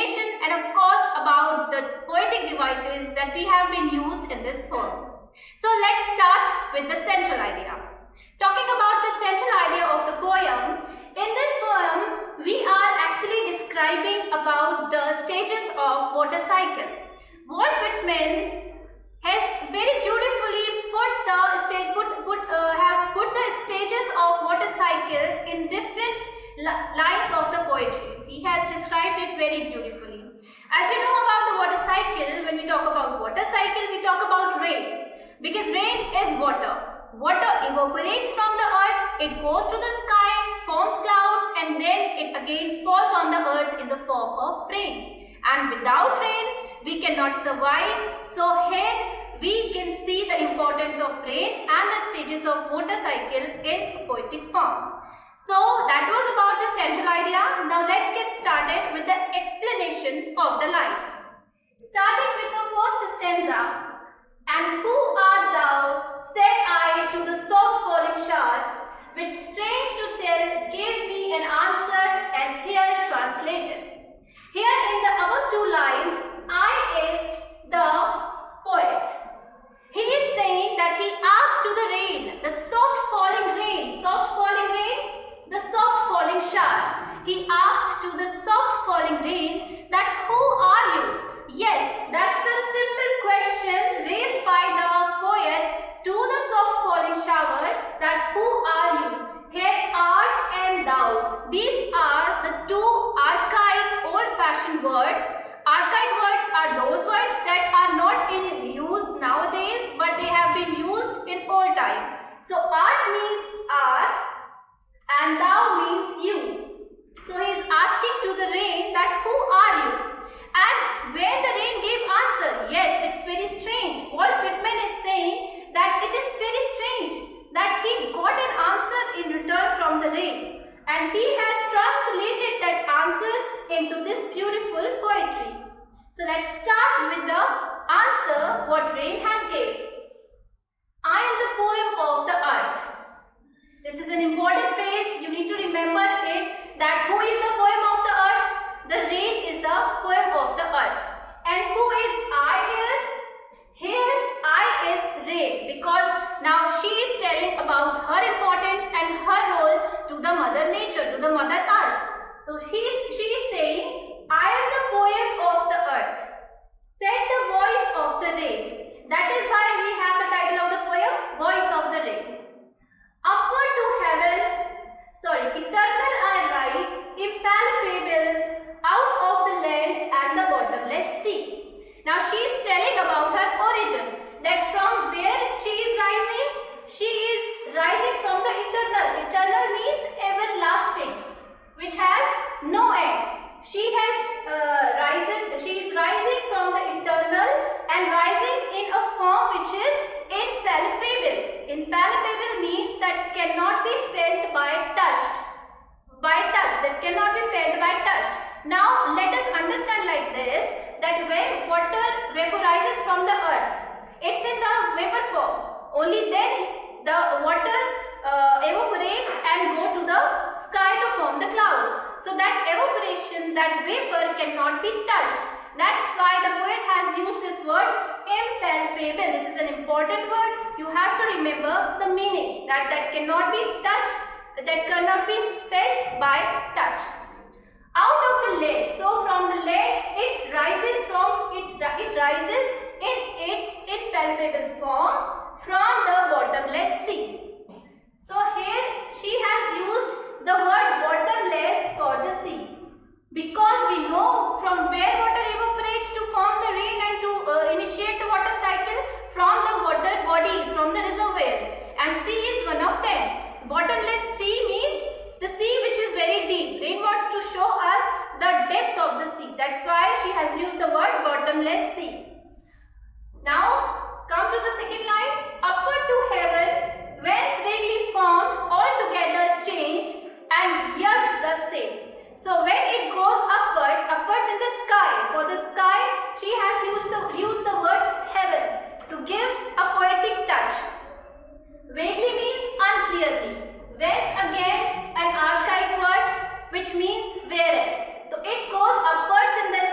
explanation and of course about the poetic devices that we have been used in this poem. So let's start with the central idea. Talking about the central idea of the poem, in this poem we are actually describing about the stages of water cycle. Walt Whitman has very beautifully put the stages of water cycle in different lines of the poetry. He has described it very beautifully. As you know about the water cycle, when we talk about water cycle, we talk about rain. Because rain is water. Water evaporates from the earth, it goes to the sky, forms clouds, and then it again falls on the earth in the form of rain. And without rain, we cannot survive. So here we can see the importance of rain and the stages of water cycle in poetic form. So that was about the central idea. Now let's get started with the explanation of the lines. Starting with the first stanza. And who art thou, said I to the soft falling shower, which strange to tell gave me an answer as here translated. Here in the above two lines, I is the poet. He is saying that he asks to the rain, the soft falling rain, the soft falling shower. He asked to the soft falling rain that who are you? Yes, that's the simple question raised by the poet to the soft falling shower, that who are you? Here art and thou. These are the two archaic old-fashioned words. Archaic words are those words that are not in use nowadays, but they have been used in old time. So art means are and thou means you. So he is asking to the rain that who are you? And where the rain gave answer, yes, it's very strange. Walt Whitman is saying that it is very strange that he got an answer in return from the rain. And he has translated that answer into this beautiful poetry. So let's start with the answer what rain has gave. I am the poem of the earth. This is an important phrase. You need to remember it, that who is the poem of the earth? The rain is the poem of the earth. And who is I here? Here I is rain, because now she is telling about her importance and her role to the mother nature, to the mother earth. So she is saying, I am the poem of the earth, said the voice of the rain. That is why we have the title of the poem, Voice of the Rain. Upward to heaven, eternal I rise, impalpable, out of the land and the bottomless sea. Now she is telling about her origin, that from where she is rising? She is rising from the eternal. Eternal means everlasting, which has no end. She is rising from the eternal and rising in a form which is impalpable. Impalpable means that cannot be felt by touch. That cannot be felt by touch. Now let us understand like this, that when water vaporizes from the earth, it's in the vapor form. Only then the water evaporates and go to the sky to form the clouds. So that evaporation, that vapor cannot be touched. That's why the poet has used this word impalpable. This is an important word. You have to remember the meaning, that cannot be touched, that cannot be felt by touch. Out of the land, so from the land it rises in its impalpable form from the bottomless sea. So here she has used the word bottomless for the sea, because we know from where water evaporates to form the rain and to initiate the water cycle, from the water bodies, from the reservoirs, and sea is one of them. So bottomless sea means the sea which is very deep. Rain wants to show us the depth of the sea. That's why she has used the word bottomless sea. Now come to the second line. Upward to heaven, whence vaguely formed, altogether changed, and yet the same. So when it goes upwards in the sky. For the sky, she has used the words heaven to give a poetic touch. Vaguely means unclearly. Whence again an archaic word which means whereas. So it goes upwards in the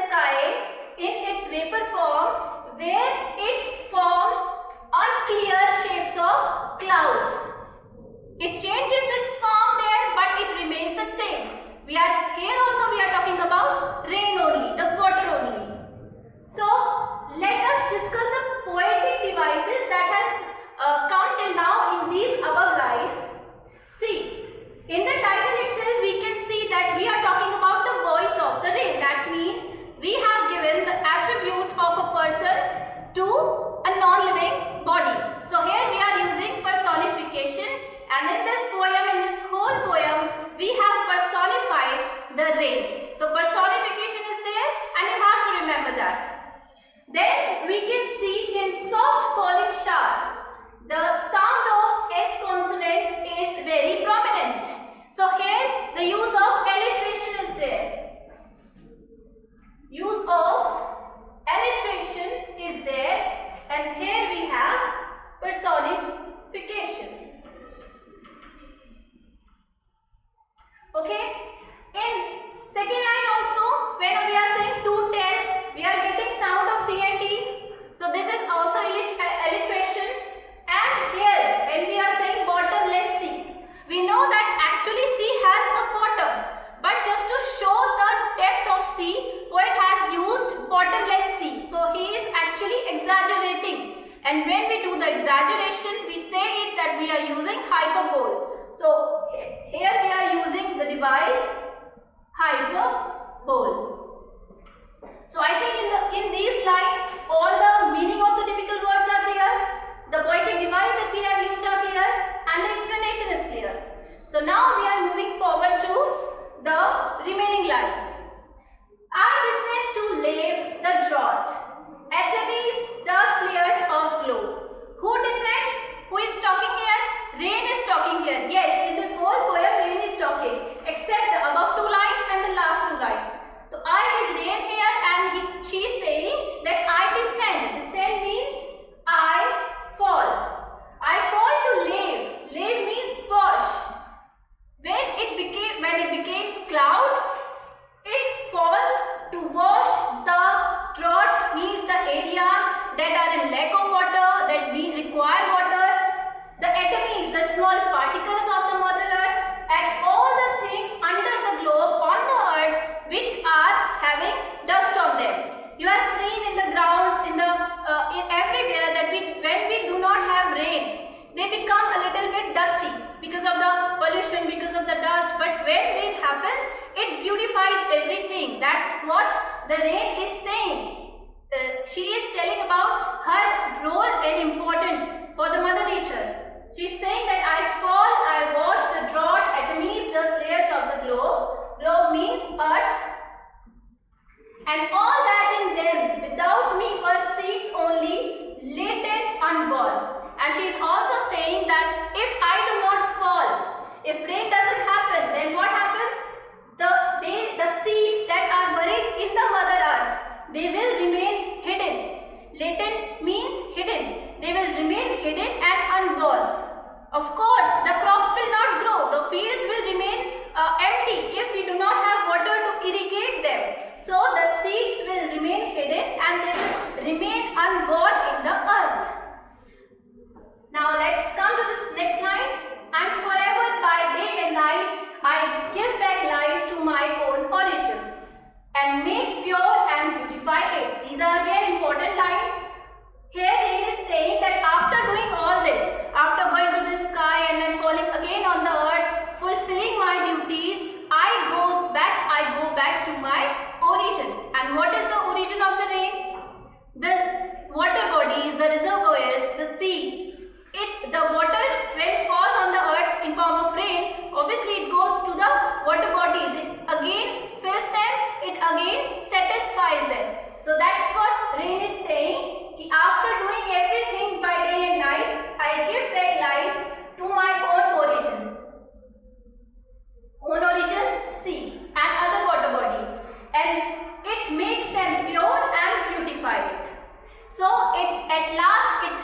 And when we do the exaggeration, we say it that we are using hyperbole. So here we are using the device hyperbole. So I think in these lines, all the meaning of the difficult words are clear. The poetic device that we have used are clear, and the explanation is clear. So now we are moving forward to the remaining lines. I descend to lave the draught, atomies, dust layers of glow. Who descend? Who is talking here? Rain is talking here. Yes, in this whole poem, rain is talking, except the above two lines and the last two lines. So I is rain here, and she is saying that I descend. Descend means I fall. I fall to lave. Lave means wash. When it becomes cloud, it falls to wash the drought, means the areas that are in lack of water, that we require water, the atomies, the small particles of the Mother Earth, and all the things under the globe on the earth which are having dust on them. You have seen in the grounds, in everywhere that when we do not have rain, they become a little bit dusty because of the pollution, because of the dust. But when rain happens, it beautifies everything. That's what the rain is saying. She is telling about her role and importance for the Mother Nature. She is saying that I fall, I wash the drought, atomies, dust layers of the globe. Globe means earth. And all that in them without me were seeds only, latent, unborn. And she is also saying that if I do not fall, if rain doesn't happen, then what happens? The seeds that are buried in the Mother Earth, they will remain hidden. Latent means hidden. They will remain hidden and unborn. Of course, the crops will not grow. The fields will remain empty if we do not have water to irrigate them. So the seeds will remain hidden and they will remain unborn in the earth. Now let's come to this next line. And forever by day and night I give back life to my own origin and make pure and beautify it. These are again important lines. Here it is saying that after doing all this, after going to the sky and then falling again on the earth, fulfilling my duties, I go back to my origin. And what is the origin of the rain? The water bodies, the reservoirs, the sea. The water when falls on the earth in form of rain, obviously it goes to the water bodies. It again fills them, it again satisfies them. So that's what rain is saying. After doing everything by day and night, I give back life to my own origin. Own origin, sea and other water bodies. And it makes them pure and beautified. So at last it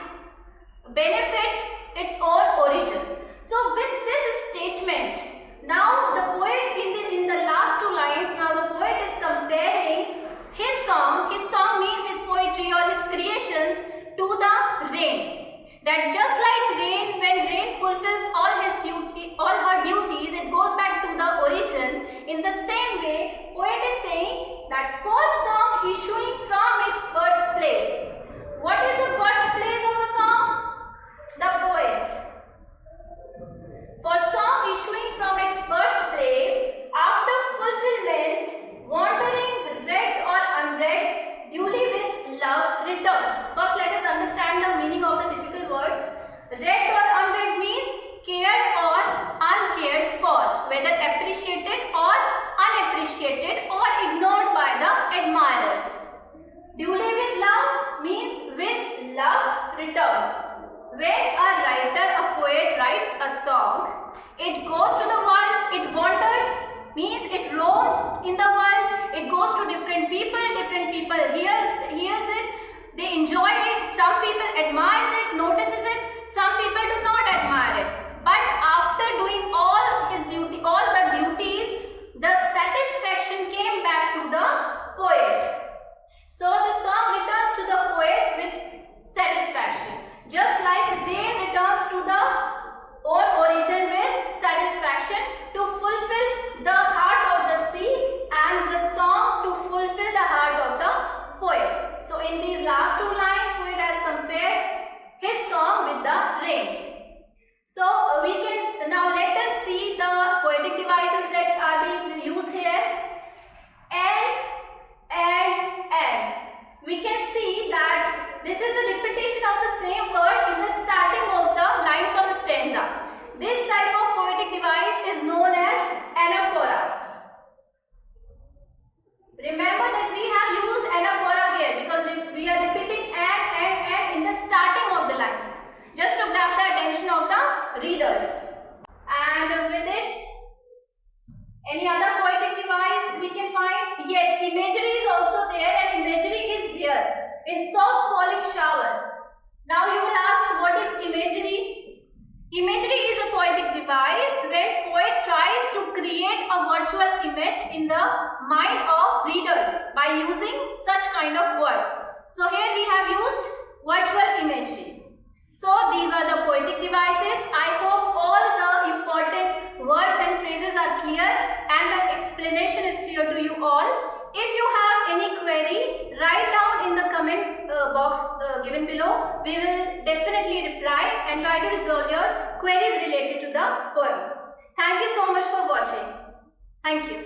benefits its own origin. So with this statement, now the poet in the last two lines, now the poet is comparing his song means his poetry or his creations to the rain. That just like rain, when rain fulfills all her duties, it goes back to the origin. In the same way, poet is saying that for song issuing from its birthplace. What is the birthplace of a song? The poet. For song issuing from its birthplace, after fulfillment, wandering regged or unregged, duly with love returns. First let us understand the meaning of the difficult words. Regged or unregged means cared or uncared for, whether appreciated or unappreciated or ignored by the admirers. Duly with love means with love returns. When a writer, a poet writes a song, it goes to the world, it wanders, means it roams in the world, it goes to different people hears it, they enjoy it, some people admires it, notices it, some people do This is the repetition of the same word in the starting of the lines of the stanza. This type of poetic device is known as anaphora. Remember that we have used anaphora here because we are repeating and in the starting of the lines, just to grab the attention of the readers. And with it, any other poetic device we can find? Yes, imagery is also there, and imagery is here in soft falling shower. Now you will ask, what is imagery? Imagery is a poetic device where poet tries to create a virtual image in the mind of readers by using such kind of words. So here we have used virtual imagery. So these are the poetic devices. I hope all the important words and phrases are clear and the explanation is clear to you all. If you have any query, write down in the comment box given below. We will definitely reply and try to resolve your queries related to the poem. Thank you so much for watching. Thank you.